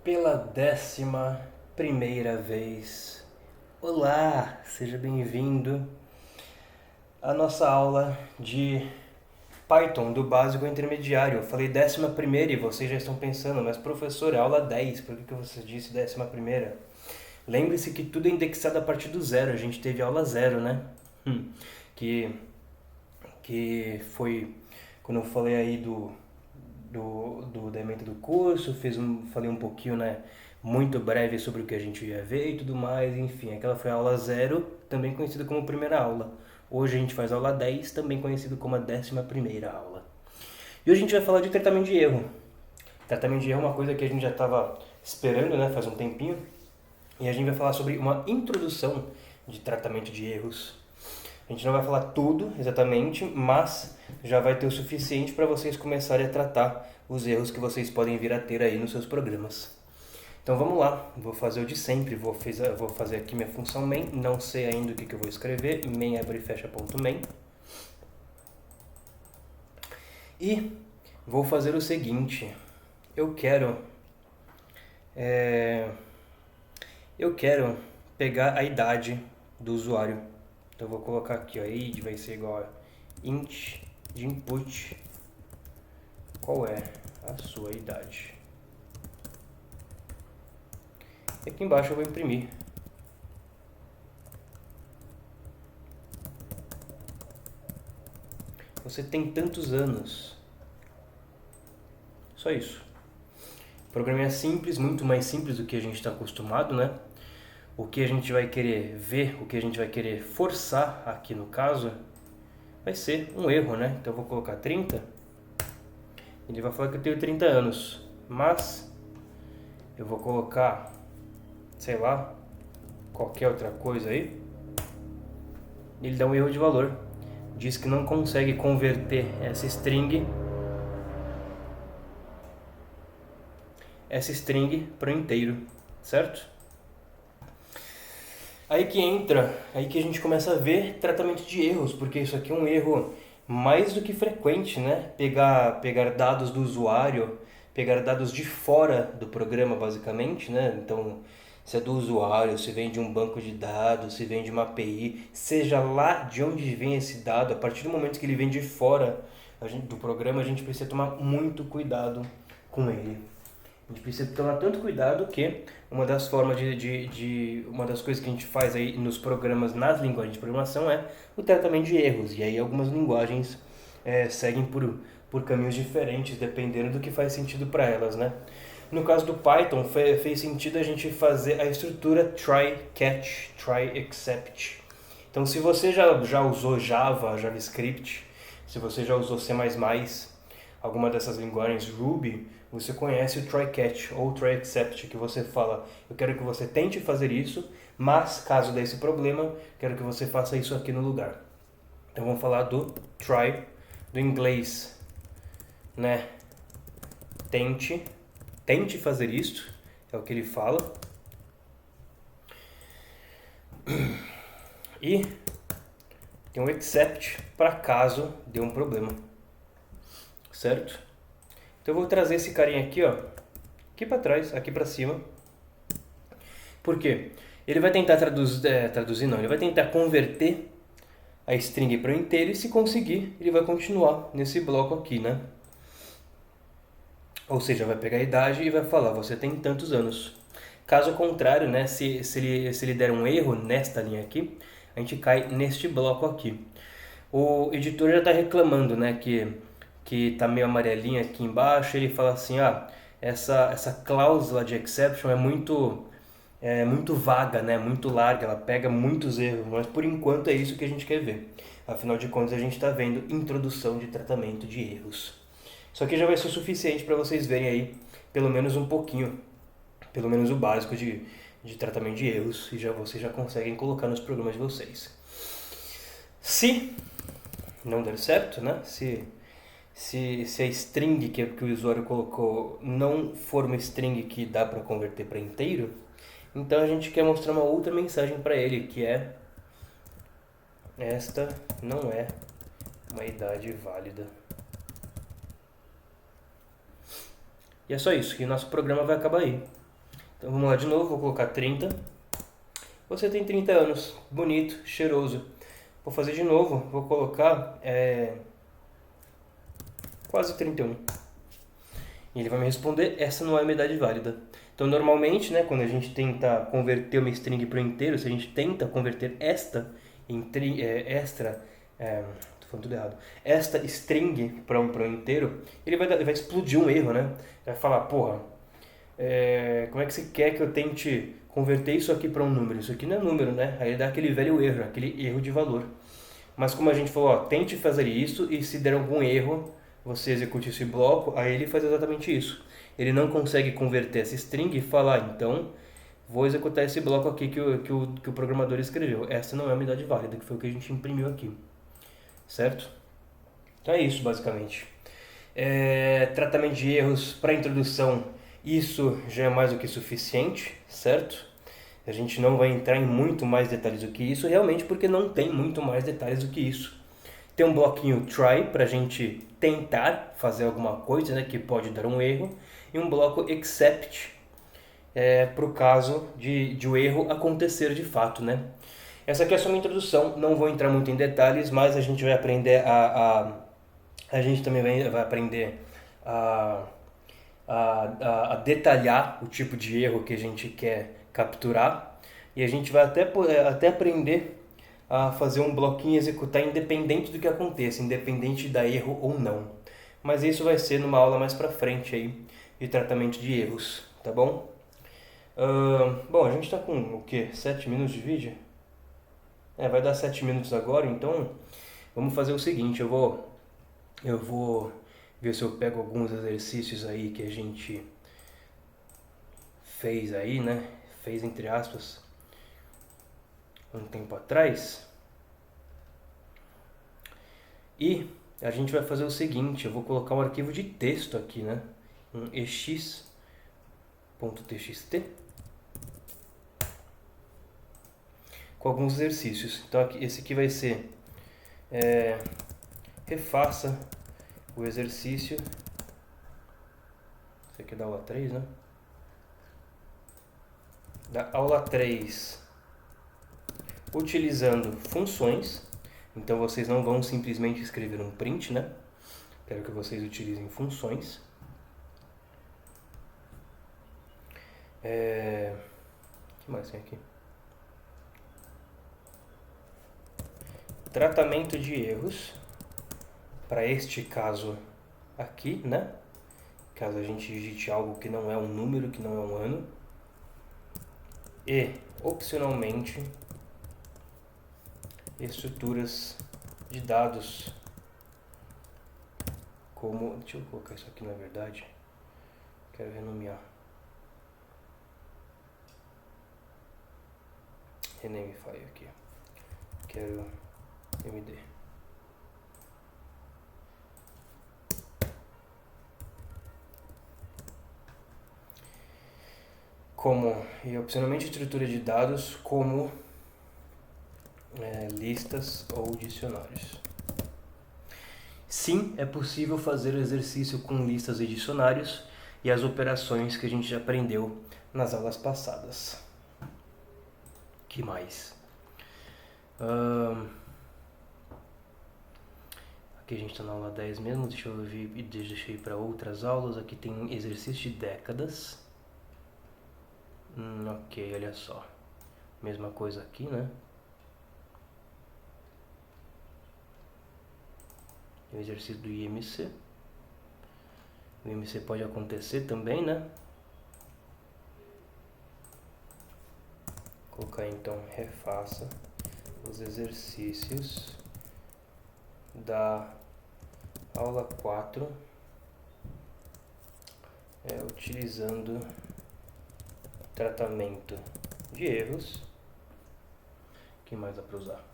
pela 11ª vez. Olá, seja bem-vindo à nossa aula de Python do básico ao intermediário. Eu falei 11ª e vocês já estão pensando, mas professor, é aula 10, por que você disse 11ª? Lembre-se que tudo é indexado a partir do zero, a gente teve aula zero, né? Que, que foi quando eu falei aí do elemento do curso, falei um pouquinho, né, muito breve sobre o que a gente ia ver e tudo mais, enfim, aquela foi a aula zero, também conhecida como primeira aula. Hoje a gente faz a aula 10, também conhecido como a 11ª aula. E hoje a gente vai falar de tratamento de erro. Tratamento de erro é uma coisa que a gente já estava esperando, né, faz um tempinho, e a gente vai falar sobre uma introdução de tratamento de erros. A gente não vai falar tudo exatamente, mas já vai ter o suficiente para vocês começarem a tratar os erros que vocês podem vir a ter aí nos seus programas. Então vamos lá, vou fazer o de sempre, vou fazer aqui minha função main, não sei ainda o que eu vou escrever, main abre e fecha ponto main. E vou fazer o seguinte, eu quero pegar a idade do usuário. Então eu vou colocar aqui, ó, age vai ser igual a int de input, qual é a sua idade. E aqui embaixo eu vou imprimir. Você tem tantos anos. Só isso. O programa é simples, muito mais simples do que a gente está acostumado, né? O que a gente vai querer ver, o que a gente vai querer forçar aqui no caso, vai ser um erro, né? Então eu vou colocar 30. Ele vai falar que eu tenho 30 anos, mas eu vou colocar, sei lá, qualquer outra coisa aí. Ele dá um erro de valor. Diz que não consegue converter essa string para o inteiro, certo? Aí que a gente começa a ver tratamento de erros, porque isso aqui é um erro mais do que frequente, né? Pegar dados do usuário, pegar dados de fora do programa, basicamente, né? Então, se é do usuário, se vem de um banco de dados, se vem de uma API, seja lá de onde vem esse dado, a partir do momento que ele vem de fora do programa, a gente precisa tomar muito cuidado com ele. A gente precisa tomar tanto cuidado que uma das formas uma das coisas que a gente faz aí nos programas, nas linguagens de programação é o tratamento de erros. E aí algumas linguagens seguem por caminhos diferentes, dependendo do que faz sentido para elas, né? No caso do Python, fez sentido a gente fazer a estrutura try, catch, try, except. Então, se você já usou Java, JavaScript, se você já usou C++, alguma dessas linguagens Ruby, você conhece o try catch ou try except, que você fala, eu quero que você tente fazer isso, mas caso dê esse problema, quero que você faça isso aqui no lugar. Então vamos falar do try, do inglês, né? Tente fazer isso, é o que ele fala. E tem um except para caso dê um problema, certo? Então eu vou trazer esse carinha aqui, ó, aqui para trás, aqui para cima. Por quê? Ele vai tentar traduzir não, ele vai tentar converter a string para o inteiro e se conseguir, ele vai continuar nesse bloco aqui, né? Ou seja, vai pegar a idade e vai falar, você tem tantos anos. Caso contrário, né, se ele der um erro nesta linha aqui, a gente cai neste bloco aqui. O editor já está reclamando, né, que tá meio amarelinha aqui embaixo, ele fala assim, essa cláusula de exception é muito vaga, né, muito larga, ela pega muitos erros, mas por enquanto é isso que a gente quer ver. Afinal de contas, a gente está vendo introdução de tratamento de erros. Isso aqui já vai ser o suficiente para vocês verem aí, pelo menos um pouquinho, pelo menos o básico de tratamento de erros, e vocês já conseguem colocar nos programas de vocês. Se não der certo, né, se a string que o usuário colocou não for uma string que dá para converter para inteiro, então a gente quer mostrar uma outra mensagem para ele, que é: esta não é uma idade válida. E é só isso, que o nosso programa vai acabar aí. Então vamos lá de novo, vou colocar 30. Você tem 30 anos, bonito, cheiroso. Vou fazer de novo, vou colocar quase 31. E ele vai me responder, essa não é uma idade válida. Então normalmente, né, quando a gente tenta converter uma string para um inteiro, se a gente tenta converter esta tô falando tudo errado, esta string para um inteiro, ele vai explodir um erro, né? Vai falar, porra, como é que você quer que eu tente converter isso aqui para um número? Isso aqui não é número, né? Aí ele dá aquele velho erro, aquele erro de valor. Mas como a gente falou, ó, tente fazer isso e se der algum erro, você execute esse bloco, aí ele faz exatamente isso. Ele não consegue converter essa string e falar, então vou executar esse bloco aqui que o programador escreveu. Essa não é uma unidade válida, que foi o que a gente imprimiu aqui. Certo? Então é isso, basicamente. Tratamento de erros para introdução, isso já é mais do que suficiente, certo? A gente não vai entrar em muito mais detalhes do que isso, realmente porque não tem muito mais detalhes do que isso. Tem um bloquinho try para a gente tentar fazer alguma coisa, né, que pode dar um erro, e um bloco except para o caso de o erro acontecer de fato, né? Essa aqui é só uma introdução, não vou entrar muito em detalhes, mas a gente vai aprender a gente também vai aprender a detalhar o tipo de erro que a gente quer capturar, e a gente vai até aprender a fazer um bloquinho executar independente do que aconteça, independente da erro ou não. Mas isso vai ser numa aula mais pra frente aí de tratamento de erros, tá bom? Bom, a gente está com o quê? 7 minutos de vídeo? Vai dar 7 minutos agora, então vamos fazer o seguinte, eu vou ver se eu pego alguns exercícios aí que a gente fez aí, né? Fez entre aspas um tempo atrás. E a gente vai fazer o seguinte, eu vou colocar um arquivo de texto aqui, né? Um ex.txt com alguns exercícios. Então esse aqui vai ser refaça o exercício. Esse aqui é da aula 3, né? Da aula 3, utilizando funções. Então vocês não vão simplesmente escrever um print, né? Quero que vocês utilizem funções. O que mais tem aqui? Tratamento de erros. Para este caso aqui, né? Caso a gente digite algo que não é um número, que não é um ano. E, opcionalmente, estruturas de dados como... Deixa eu colocar isso aqui na verdade. Quero renomear. Rename file aqui. Quero MD. E opcionalmente estrutura de dados como listas ou dicionários. Sim, é possível fazer o exercício com listas e dicionários e as operações que a gente já aprendeu nas aulas passadas. Que mais? Aqui a gente está na aula 10 mesmo, deixa eu ver e deixei para outras aulas. Aqui tem exercício de décadas. Ok, olha só. Mesma coisa aqui, né? O exercício do IMC. O IMC pode acontecer também, né? Vou colocar então, refaça os exercícios da aula 4 utilizando tratamento de erros. O que mais dá para usar?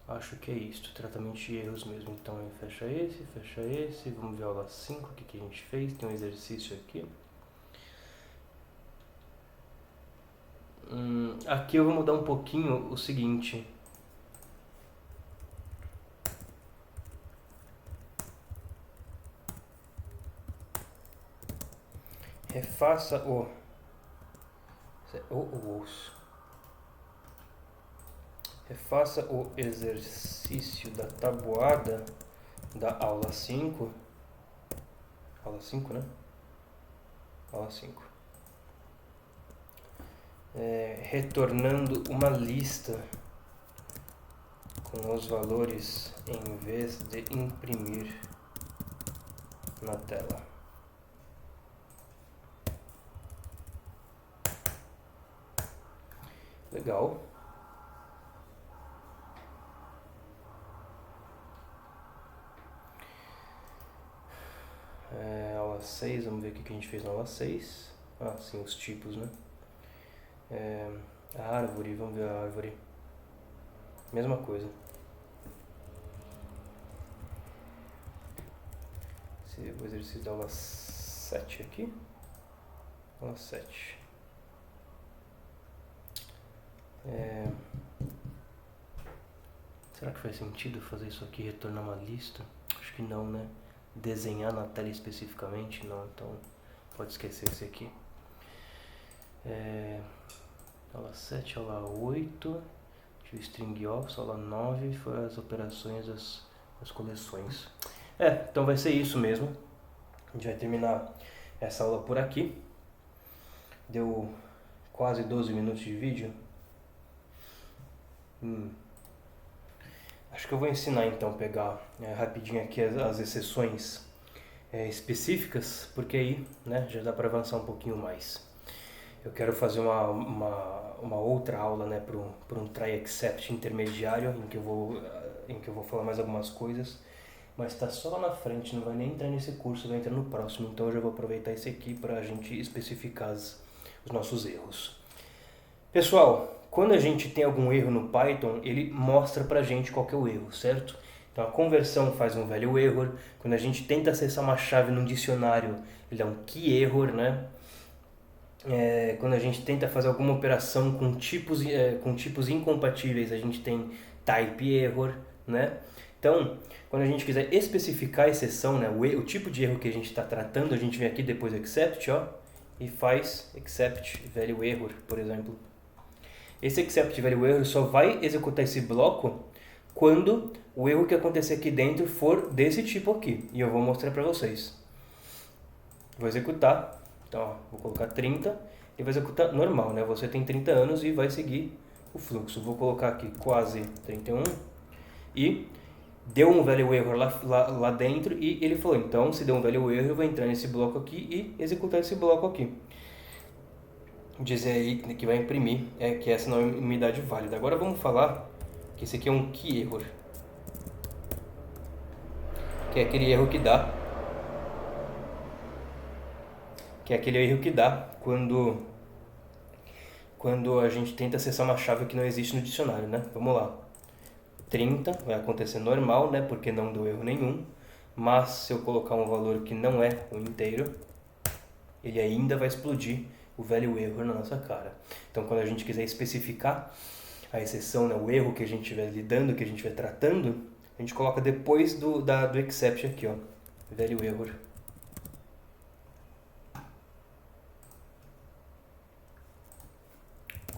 Acho que é isso, tratamento de erros mesmo. Então fecha esse, vamos ver a aula 5, o que a gente fez, tem um exercício aqui. Aqui eu vou mudar um pouquinho o seguinte. refaça o... o osso. Refaça o exercício da tabuada da aula 5. Aula 5, né? Aula 5. Retornando uma lista com os valores em vez de imprimir na tela. Legal. Aula 6, vamos ver o que a gente fez na aula 6. Ah, sim, os tipos, né? A árvore, vamos ver a árvore. Mesma coisa. O exercício da aula 7 aqui. Aula 7. Será que faz sentido fazer isso aqui, retornar uma lista? Acho que não, né? Desenhar na tela especificamente, não. Então, pode esquecer esse aqui. Aula 7, aula 8. String Office, aula 9 foi as operações das coleções. Então vai ser isso mesmo. A gente vai terminar essa aula por aqui. Deu quase 12 minutos de vídeo. Acho que eu vou ensinar então a pegar rapidinho aqui as exceções específicas, porque aí, né, já dá para avançar um pouquinho mais. Eu quero fazer uma outra aula, né, para um try except intermediário, em que eu vou falar mais algumas coisas, mas está só lá na frente, não vai nem entrar nesse curso, vai entrar no próximo, então eu já vou aproveitar esse aqui para a gente especificar os nossos erros. Pessoal, quando a gente tem algum erro no Python, ele mostra pra gente qual que é o erro, certo? Então a conversão faz um value error, quando a gente tenta acessar uma chave num dicionário, ele é um key error, né? Quando a gente tenta fazer alguma operação com tipos incompatíveis, a gente tem type error, né? Então, quando a gente quiser especificar a exceção, né, o tipo de erro que a gente está tratando, a gente vem aqui depois do except, ó, e faz except value error, por exemplo. Esse except value error só vai executar esse bloco quando o erro que acontecer aqui dentro for desse tipo aqui. E eu vou mostrar para vocês. Vou executar. Então, ó, vou colocar 30 e vou executar normal, né? Você tem 30 anos e vai seguir o fluxo. Vou colocar aqui quase 31 e deu um value error lá dentro e ele falou, então se deu um value error eu vou entrar nesse bloco aqui e executar esse bloco aqui. Dizer aí que vai imprimir que essa não é uma unidade válida. Agora vamos falar que esse aqui é um key error, que é aquele erro que dá quando a gente tenta acessar uma chave que não existe no dicionário, né? Vamos lá. 30 vai acontecer normal, né? Porque não deu erro nenhum. Mas se eu colocar um valor que não é um inteiro, ele ainda vai explodir o value error na nossa cara. Então, quando a gente quiser especificar a exceção, né, o erro que a gente estiver lidando, que a gente estiver tratando, a gente coloca depois do exception aqui, ó, value error.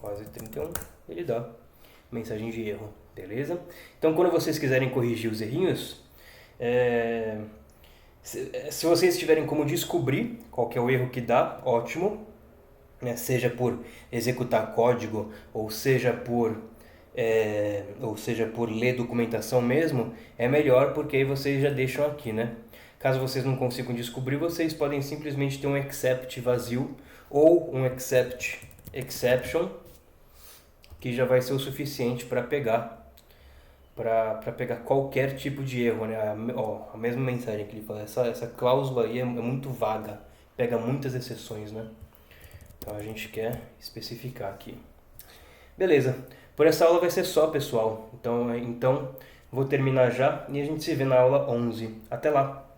Quase 31, ele dá mensagem de erro, beleza? Então, quando vocês quiserem corrigir os errinhos, se vocês tiverem como descobrir qual que é o erro que dá, ótimo. Seja por executar código ou seja por ler documentação mesmo, é melhor porque aí vocês já deixam aqui, né? Caso vocês não consigam descobrir, vocês podem simplesmente ter um except vazio ou um except exception, que já vai ser o suficiente para pegar qualquer tipo de erro, né? A mesma mensagem que ele fala, essa cláusula aí é muito vaga, pega muitas exceções, né? Então a gente quer especificar aqui. Beleza, por essa aula vai ser só, pessoal. Então vou terminar já e a gente se vê na aula 11. Até lá!